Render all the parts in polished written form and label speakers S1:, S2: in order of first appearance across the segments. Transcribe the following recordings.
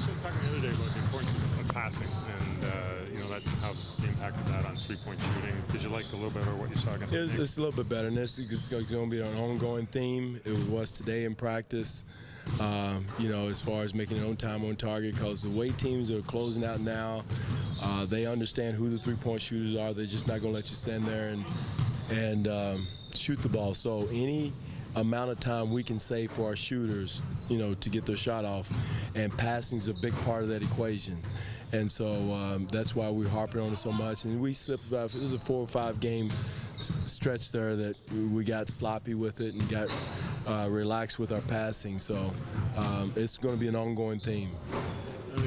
S1: were talking the other day about the importance of passing and, you know, how the impact of that on three-point shooting. Did you like a little bit of what you saw against the Knicks?
S2: It's a little bit better, and this is going to be an ongoing theme. It was today in practice, you know, as far as making it on time, on target, because the way teams are closing out now, they understand who the three-point shooters are. They're just not going to let you stand there and shoot the ball. So any amount of time we can save for our shooters, you know, to get their shot off, and passing is a big part of that equation. And so that's why we're harping on it so much. And we slipped about, it was a 4 or 5 game stretch there that we got sloppy with it and got relaxed with our passing. So it's going to be an ongoing theme.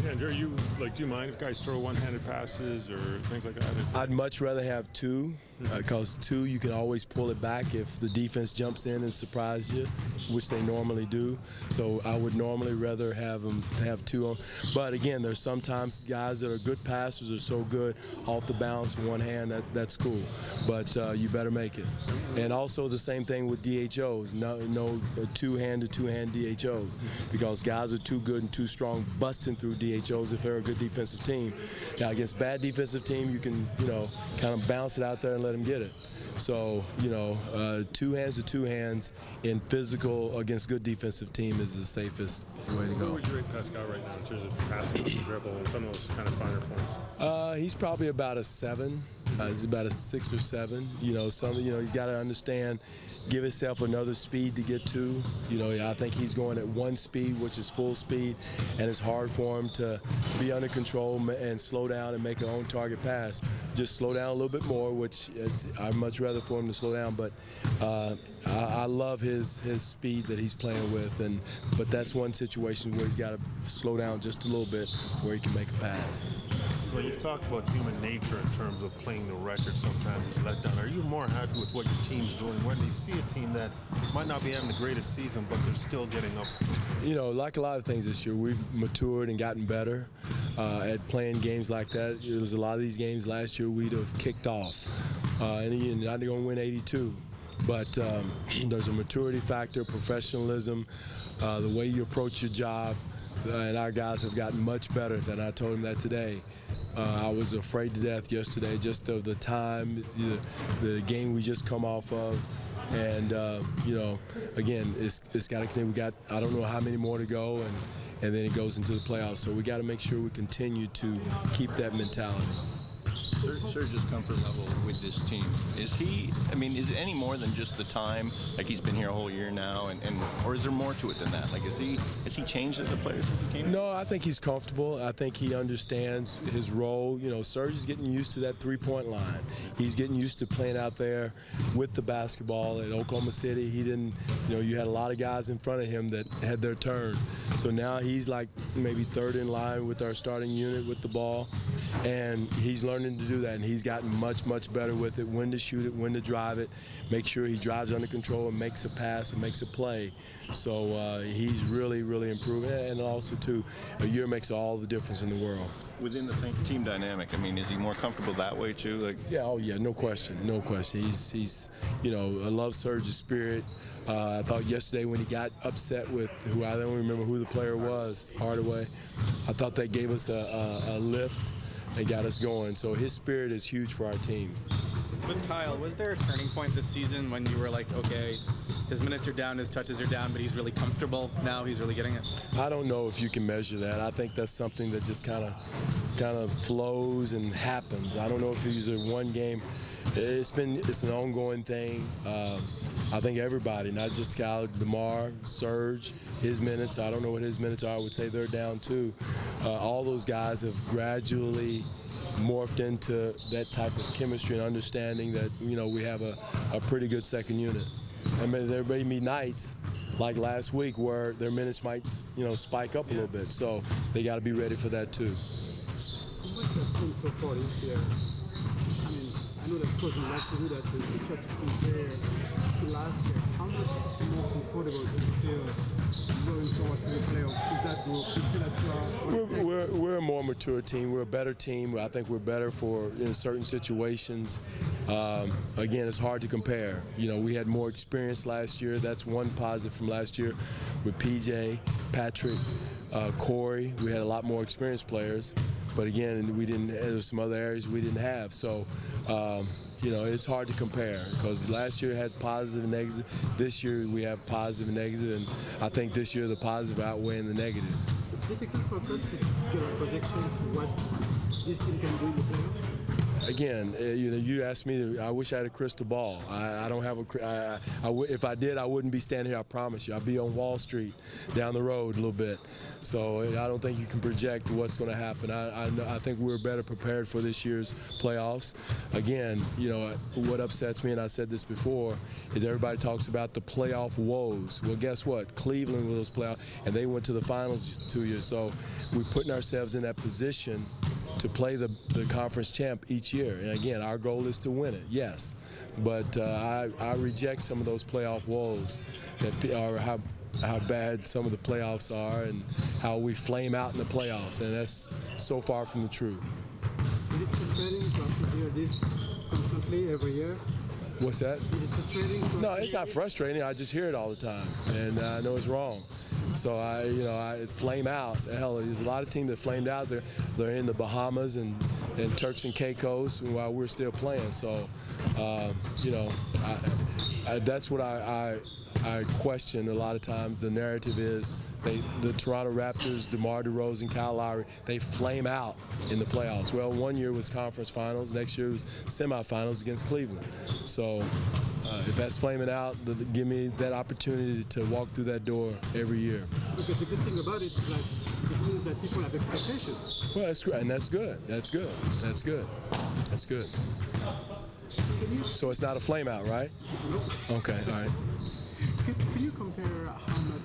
S1: Andrew, do you mind if guys throw one-handed passes or things like that?
S2: I'd much rather have two, because two, you can always pull it back if the defense jumps in and surprises you, which they normally do. So I would normally rather have them have two on. But again, there's sometimes guys that are good passers are so good off the bounce in one hand, that's cool. But you better make it. And also the same thing with DHOs. No two-hand to two-hand DHOs, because guys are too good and too strong busting through DHOs if they're a good defensive team. Now against bad defensive team, you can, you know, kind of bounce it out there and let them get it. So, you know, two hands to two hands in physical against good defensive team is the safest way to go.
S1: Where would you rate Pascal right now in terms of passing, the dribble, and some of those kind of finer points?
S2: He's probably about a 7. He's about a 6 or 7. You know, he's got to understand, give himself another speed to get to. You know, I think he's going at 1 speed, which is full speed, and it's hard for him to be under control and slow down and make an on-target pass. Just slow down a little bit more, which I'd much rather for him to slow down. But I love his speed that he's playing with, but that's one situation where he's got to slow down just a little bit where he can make a pass.
S3: Well, you've talked about human nature in terms of playing the record sometimes is let down. Are you more happy with what your team's doing when you see a team that might not be having the greatest season, but they're still getting up?
S2: You know, like a lot of things this year, we've matured and gotten better at playing games like that. There was a lot of these games last year we'd have kicked off, and you're not going to win 82. But there's a maturity factor, professionalism, the way you approach your job. And our guys have gotten much better than I told him that today. I was afraid to death yesterday just of the time, the game we just come off of. And, you know, again, it's got to continue. We got, I don't know how many more to go, and then it goes into the playoffs. So we got to make sure we continue to keep that mentality.
S4: Serge's comfort level with this team, is it any more than just the time, like he's been here a whole year now, or is there more to it than that? Like, has he changed as a player since he came?
S2: No, I think he's comfortable. I think he understands his role. You know, Serge is getting used to that three-point line. He's getting used to playing out there with the basketball at Oklahoma City. He didn't, you know, you had a lot of guys in front of him that had their turn. So now he's like maybe third in line with our starting unit with the ball, and he's learning to do that, and he's gotten much, much better with it, when to shoot it, when to drive it, make sure he drives under control and makes a pass and makes a play. So he's really, really improving, and also, too, a year makes all the difference in the world.
S4: Within the team dynamic, I mean, is he more comfortable that way, too? Like,
S2: yeah, oh, yeah, no question, no question. He's you know, I love Serge's spirit. I thought yesterday when he got upset with who, I don't remember who the player was, Hardaway, I thought that gave us a lift and got us going. So his spirit is huge for our team.
S5: With Kyle, was there a turning point this season when you were like, okay, his minutes are down, his touches are down, but he's really comfortable now, he's really getting it?
S2: I don't know if you can measure that. I think that's something that just kind of flows and happens. I don't know if he's a one game. It's an ongoing thing. I think everybody, not just Kyle, DeMar, Serge, his minutes, I don't know what his minutes are. I would say they're down too. All those guys have gradually morphed into that type of chemistry and understanding that, you know, we have a pretty good second unit. I mean, there may be nights like last week where their minutes might, you know, spike up a little bit. So they got to be ready for that too.
S6: What you've seen so far this year, I mean, I know that coach would like to do that, but if you have to compare to last year, how much more comfortable do you feel going toward the playoff? Is that group? Do you feel that you are?
S2: We're a more mature team. We're a better team. I think we're better for in certain situations. Again, it's hard to compare. You know, we had more experience last year. That's one positive from last year with PJ, Patrick. Corey. We had a lot more experienced players, but again, we didn't. There were some other areas we didn't have. So, you know, it's hard to compare because last year had positive and negative. This year we have positive and negative, and I think this year the positive outweighing the negatives.
S6: It's difficult for us to get a projection to what this team can do in the playoffs.
S2: Again, you know, you asked me to. I wish I had a crystal ball. I don't have a. If I did, I wouldn't be standing here. I promise you. I'd be on Wall Street, down the road a little bit. So I don't think you can project what's going to happen. I think we're better prepared for this year's playoffs. Again, you know, what upsets me, and I said this before, is everybody talks about the playoff woes. Well, guess what? Cleveland was those playoffs, and they went to the finals 2 years. So we're putting ourselves in that position to play the conference champ each year. And again, our goal is to win it, yes. But I reject some of those playoff woes that are how bad some of the playoffs are and how we flame out in the playoffs. And that's so far from the truth.
S6: Is it frustrating to have to hear this constantly every year?
S2: What's that?
S6: Is it frustrating?
S2: No, it's not frustrating. I just hear it all the time, and I know it's wrong. So I flame out. Hell, there's a lot of teams that flamed out. They're in the Bahamas and Turks and Caicos while we're still playing. So, you know, that's what I question a lot of times. The narrative is the Toronto Raptors, DeMar DeRozan, Kyle Lowry, they flame out in the playoffs. Well, one year was conference finals, next year was semifinals against Cleveland. So if that's flaming out, give me that opportunity to walk through that door every year.
S6: Because the good thing about it is like it means that people have expectations.
S2: Well, that's great, and that's good. That's good. That's good. That's good. So it's not a flame out, right?
S6: Nope.
S2: Okay, all right.
S6: Can you compare how much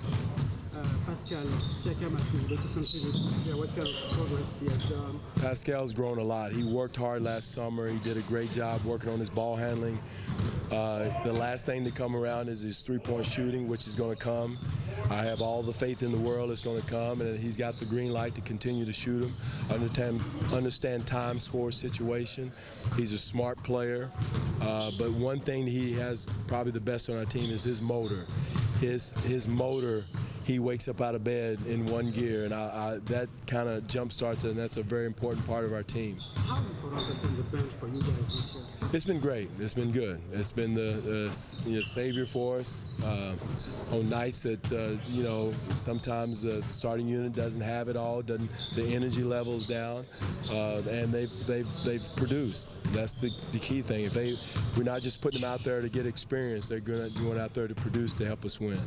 S6: Pascal Siakam has been able to contribute this year? What kind of progress he has done?
S2: Pascal's grown a lot. He worked hard last summer. He did a great job working on his ball handling. The last thing to come around is his three-point shooting, which is going to come. I have all the faith in the world it's going to come, and he's got the green light to continue to shoot him, understand time, score, situation. He's a smart player, but one thing he has probably the best on our team is his motor. His motor, he wakes up out of bed in one gear, and that kind of jump starts it, and that's a very important part of our team.
S6: How important has been the bench for you guys this year?
S2: It's been great. It's been good. It's been the savior for us on nights that you know, sometimes the starting unit doesn't have it all, the energy level's down, and they've produced. That's the key thing. We're not just putting them out there to get experience. They're going out there to produce to help us win.